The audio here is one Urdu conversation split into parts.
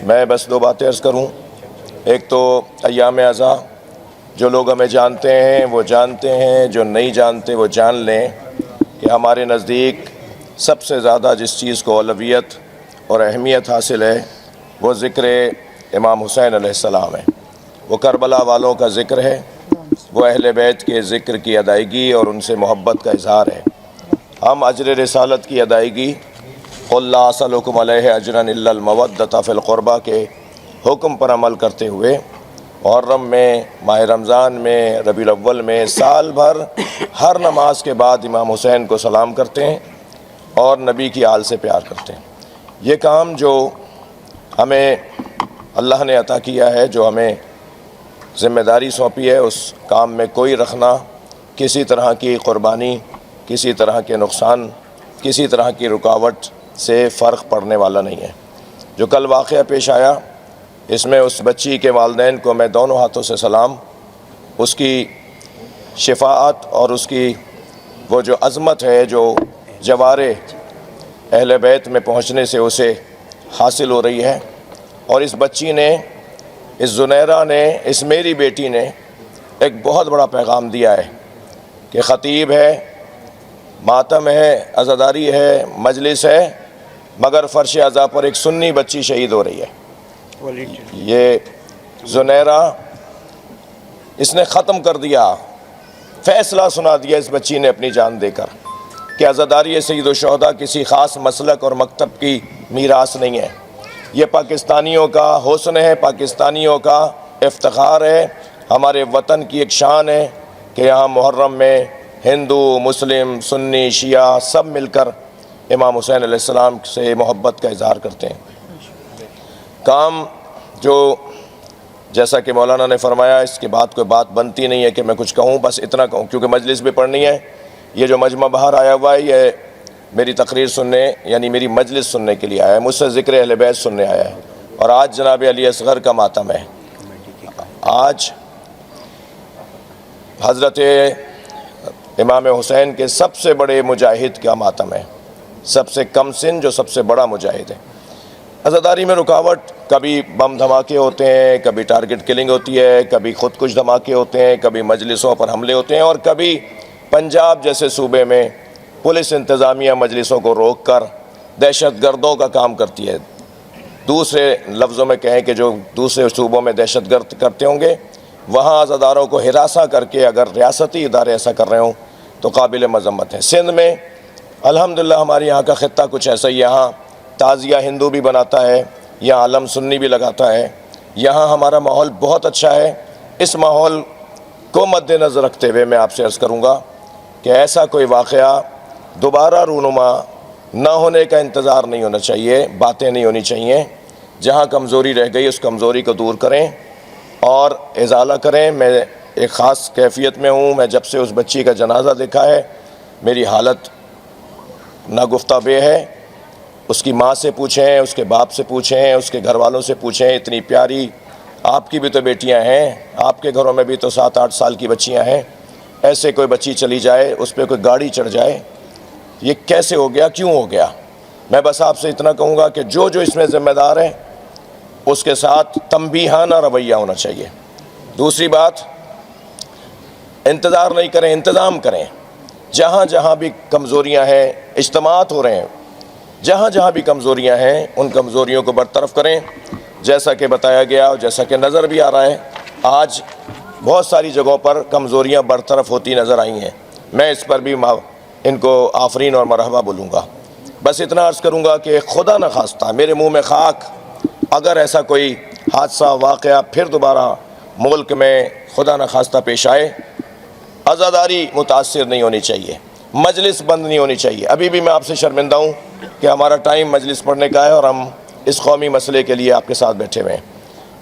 میں بس دو باتیں عرض کروں۔ ایک تو ایام اعزا، جو لوگ ہمیں جانتے ہیں وہ جانتے ہیں، جو نہیں جانتے وہ جان لیں کہ ہمارے نزدیک سب سے زیادہ جس چیز کو اولویت اور اہمیت حاصل ہے وہ ذکر امام حسین علیہ السلام ہے، وہ کربلا والوں کا ذکر ہے، وہ اہل بیت کے ذکر کی ادائیگی اور ان سے محبت کا اظہار ہے۔ ہم اجر رسالت کی ادائیگی قل لا اسألکم علیہ اجرا الا المودۃ فی القربہ کے حکم پر عمل کرتے ہوئے محرم میں، ماہ رمضان میں، ربیع الاول میں سال بھر ہر نماز کے بعد امام حسین کو سلام کرتے ہیں اور نبی کی آل سے پیار کرتے ہیں۔ یہ کام جو ہمیں اللہ نے عطا کیا ہے، جو ہمیں ذمہ داری سونپی ہے، اس کام میں کوئی رکھنا کسی طرح کی قربانی، کسی طرح کے نقصان، کسی طرح کی رکاوٹ سے فرق پڑنے والا نہیں ہے۔ جو کل واقعہ پیش آیا، اس میں اس بچی کے والدین کو میں دونوں ہاتھوں سے سلام، اس کی شفاعت اور اس کی وہ جو عظمت ہے جو جوارے اہل بیت میں پہنچنے سے اسے حاصل ہو رہی ہے، اور اس بچی نے، اس زنیرہ نے، اس میری بیٹی نے ایک بہت بڑا پیغام دیا ہے کہ خطیب ہے، ماتم ہے، عزاداری ہے، مجلس ہے، مگر فرش عزا پر ایک سنی بچی شہید ہو رہی ہے۔ یہ زنیرہ اس نے ختم کر دیا، فیصلہ سنا دیا اس بچی نے اپنی جان دے کر کہ عزاداری سید الشہداء کسی خاص مسلک اور مکتب کی میراث نہیں ہے، یہ پاکستانیوں کا حسن ہے، پاکستانیوں کا افتخار ہے، ہمارے وطن کی ایک شان ہے کہ یہاں محرم میں ہندو، مسلم، سنی، شیعہ سب مل کر امام حسین علیہ السلام سے محبت کا اظہار کرتے ہیں۔ کام جو جیسا کہ مولانا نے فرمایا، اس کے بعد کوئی بات بنتی نہیں ہے کہ میں کچھ کہوں، بس اتنا کہوں کیونکہ مجلس بھی پڑھنی ہے۔ یہ جو مجمع باہر آیا ہوا ہے یہ میری تقریر سننے، یعنی میری مجلس سننے کے لیے آیا ہے، مجھ سے ذکر اہل بیت سننے آیا ہے، اور آج جناب علی اصغر کا ماتم ہے۔ آج حضرت امام حسین کے سب سے بڑے مجاہد کا ماتم ہے، سب سے کم سن جو سب سے بڑا مجاہد ہے۔ عزاداری میں رکاوٹ، کبھی بم دھماکے ہوتے ہیں، کبھی ٹارگٹ کلنگ ہوتی ہے، کبھی خود کش دھماکے ہوتے ہیں، کبھی مجلسوں پر حملے ہوتے ہیں، اور کبھی پنجاب جیسے صوبے میں پولیس انتظامیہ مجلسوں کو روک کر دہشت گردوں کا کام کرتی ہے۔ دوسرے لفظوں میں کہیں کہ جو دوسرے صوبوں میں دہشت گرد کرتے ہوں گے، وہاں عزاداروں کو ہراساں کر کے اگر ریاستی ادارے ایسا کر رہے ہوں تو قابل مذمت ہے۔ سندھ میں الحمدللہ ہمارے یہاں کا خطہ کچھ ایسا ہی، یہاں تعزیہ ہندو بھی بناتا ہے، یہاں علم سنی بھی لگاتا ہے، یہاں ہمارا ماحول بہت اچھا ہے۔ اس ماحول کو مد نظر رکھتے ہوئے میں آپ سے عرض کروں گا کہ ایسا کوئی واقعہ دوبارہ رونما نہ ہونے کا انتظار نہیں ہونا چاہیے، باتیں نہیں ہونی چاہیے۔ جہاں کمزوری رہ گئی اس کمزوری کو دور کریں اور ازالہ کریں۔ میں ایک خاص کیفیت میں ہوں، میں جب سے اس بچی کا جنازہ دیکھا ہے میری حالت ناگفتہ بے ہے۔ اس کی ماں سے پوچھیں، اس کے باپ سے پوچھیں، اس کے گھر والوں سے پوچھیں، اتنی پیاری آپ کی بھی تو بیٹیاں ہیں، آپ کے گھروں میں بھی تو 7-8 سال کی بچیاں ہیں، ایسے کوئی بچی چلی جائے، اس پہ کوئی گاڑی چڑھ جائے، یہ کیسے ہو گیا، کیوں ہو گیا؟ میں بس آپ سے اتنا کہوں گا کہ جو اس میں ذمہ دار ہیں اس کے ساتھ تنبیہانہ رویہ ہونا چاہیے۔ دوسری بات، انتظار نہیں کریں، انتظام کریں۔ جہاں جہاں بھی کمزوریاں ہیں، اجتماعات ہو رہے ہیں، جہاں جہاں بھی کمزوریاں ہیں ان کمزوریوں کو برطرف کریں۔ جیسا کہ بتایا گیا اور جیسا کہ نظر بھی آ رہا ہے، آج بہت ساری جگہوں پر کمزوریاں برطرف ہوتی نظر آئی ہیں، میں اس پر بھی ان کو آفرین اور مرحبا بولوں گا۔ بس اتنا عرض کروں گا کہ خدا نہ خواستہ میرے منہ میں خاک، اگر ایسا کوئی حادثہ واقعہ پھر دوبارہ ملک میں خدا نہ خواستہ پیش آئے، عزاداری متاثر نہیں ہونی چاہیے، مجلس بند نہیں ہونی چاہیے۔ ابھی بھی میں آپ سے شرمندہ ہوں کہ ہمارا ٹائم مجلس پڑھنے کا ہے اور ہم اس قومی مسئلے کے لیے آپ کے ساتھ بیٹھے ہوئے ہیں۔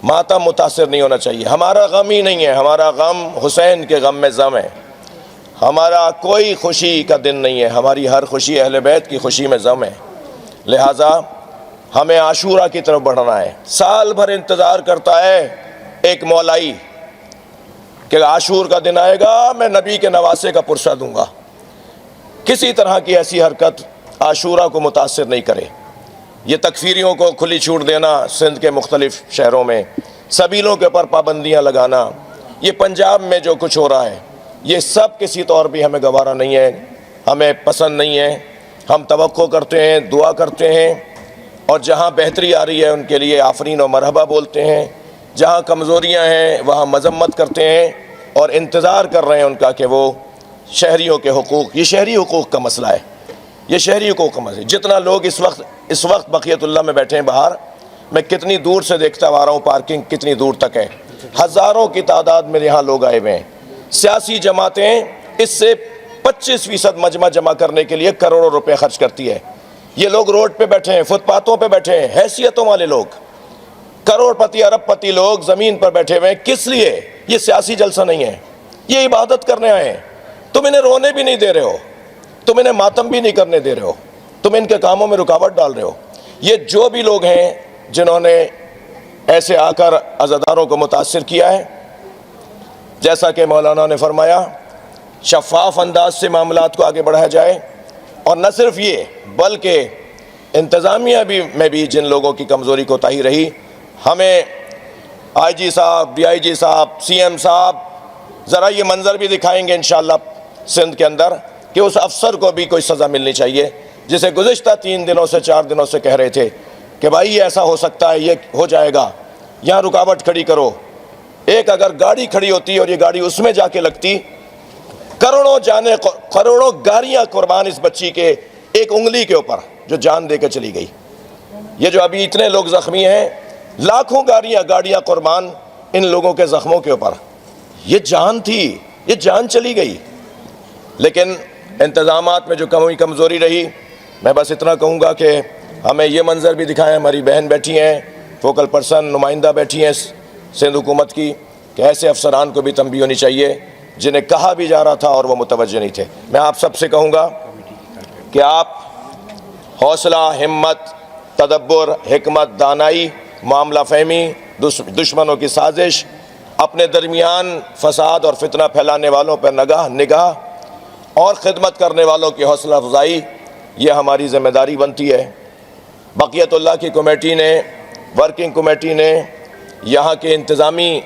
ماتم متاثر نہیں ہونا چاہیے، ہمارا غم ہی نہیں ہے، ہمارا غم حسین کے غم میں ضم ہے، ہمارا کوئی خوشی کا دن نہیں ہے، ہماری ہر خوشی اہل بیت کی خوشی میں ضم ہے۔ لہٰذا ہمیں عاشورہ کی طرف بڑھنا ہے۔ سال بھر انتظار کرتا ہے ایک مولائی کہ عاشور کا دن آئے گا میں نبی کے نواسے کا پرسہ دوں گا۔ کسی طرح کی ایسی حرکت عاشورہ کو متاثر نہیں کرے۔ یہ تکفیریوں کو کھلی چھوٹ دینا سندھ کے مختلف شہروں میں، سبیلوں کے اوپر پابندیاں لگانا، یہ پنجاب میں جو کچھ ہو رہا ہے، یہ سب کسی طور بھی ہمیں گوارا نہیں ہے، ہمیں پسند نہیں ہے۔ ہم توقع کرتے ہیں، دعا کرتے ہیں، اور جہاں بہتری آ رہی ہے ان کے لیے آفرین و مرحبا بولتے ہیں، جہاں کمزوریاں ہیں وہاں مذمت کرتے ہیں، اور انتظار کر رہے ہیں ان کا کہ وہ شہریوں کے حقوق، یہ شہری حقوق کا مسئلہ ہے، یہ شہری حقوق کا مسئلہ ہے۔ جتنا لوگ اس وقت بقیت اللہ میں بیٹھے ہیں باہر، میں کتنی دور سے دیکھتا آ رہا ہوں، پارکنگ کتنی دور تک ہے، ہزاروں کی تعداد میں یہاں لوگ آئے ہوئے ہیں۔ سیاسی جماعتیں اس سے 25% مجمع جمع کرنے کے لیے کروڑوں روپے خرچ کرتی ہے۔ یہ لوگ روڈ پہ بیٹھے ہیں، فٹ پاتھوں پہ بیٹھے ہیں، حیثیتوں والے لوگ، کروڑ پتی ارب پتی لوگ زمین پر بیٹھے ہوئے ہیں۔ کس لیے؟ یہ سیاسی جلسہ نہیں ہے، یہ عبادت کرنے آئے ہیں۔ تم انہیں رونے بھی نہیں دے رہے ہو، تم انہیں ماتم بھی نہیں کرنے دے رہے ہو، تم ان کے کاموں میں رکاوٹ ڈال رہے ہو۔ یہ جو بھی لوگ ہیں جنہوں نے ایسے آ کر عزاداروں کو متاثر کیا ہے، جیسا کہ مولانا نے فرمایا، شفاف انداز سے معاملات کو آگے بڑھایا جائے، اور نہ صرف یہ بلکہ انتظامیہ میں بھی جن لوگوں کی کمزوری کوتاہی رہی، ہمیں آئی جی صاحب، ڈی آئی جی صاحب، سی ایم صاحب ذرا یہ منظر بھی دکھائیں گے انشاءاللہ سندھ کے اندر کہ اس افسر کو بھی کوئی سزا ملنی چاہیے جسے گزشتہ 3 دنوں سے 4 دنوں سے کہہ رہے تھے کہ بھائی یہ ایسا ہو سکتا ہے، یہ ہو جائے گا، یہاں رکاوٹ کھڑی کرو۔ ایک اگر گاڑی کھڑی ہوتی اور یہ گاڑی اس میں جا کے لگتی، کروڑوں گاڑیاں قربان اس بچی کے ایک انگلی کے اوپر جو جان دے کے چلی گئی۔ یہ جو ابھی اتنے لوگ زخمی ہیں، لاکھوں گاڑیاں قربان ان لوگوں کے زخموں کے اوپر، یہ جان تھی، یہ جان چلی گئی۔ لیکن انتظامات میں جو کمزوری رہی، میں بس اتنا کہوں گا کہ ہمیں یہ منظر بھی دکھائیں، ہماری بہن بیٹھی ہیں، فوکل پرسن نمائندہ بیٹھی ہیں سندھ حکومت کی، کہ ایسے افسران کو بھی تنبیہ ہونی چاہیے جنہیں کہا بھی جا رہا تھا اور وہ متوجہ نہیں تھے۔ میں آپ سب سے کہوں گا کہ آپ حوصلہ، ہمت، تدبر، حکمت، دانائی، معاملہ فہمی، دشمنوں کی سازش، اپنے درمیان فساد اور فتنہ پھیلانے والوں پر نگاہ اور خدمت کرنے والوں کی حوصلہ افزائی، یہ ہماری ذمہ داری بنتی ہے۔ بقیت اللہ کی کمیٹی نے، ورکنگ کمیٹی نے، یہاں کے انتظامی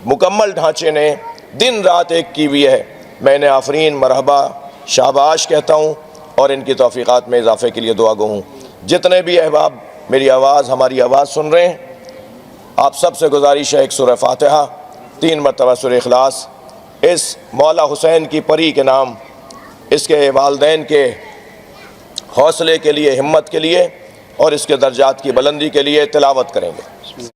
مکمل ڈھانچے نے دن رات ایک کی ہوئی ہے۔ میں انہیں آفرین، مرحبا، شاباش کہتا ہوں، اور ان کی توفیقات میں اضافے کے لیے دعا گو ہوں۔ جتنے بھی احباب میری آواز، ہماری آواز سن رہے ہیں، آپ سب سے گزارش ہے ایک سورہ فاتحہ، 3 مرتبہ سورہ اخلاص، اس مولا حسین کی پری کے نام، اس کے والدین کے حوصلے کے لیے، ہمت کے لیے، اور اس کے درجات کی بلندی کے لیے تلاوت کریں گے۔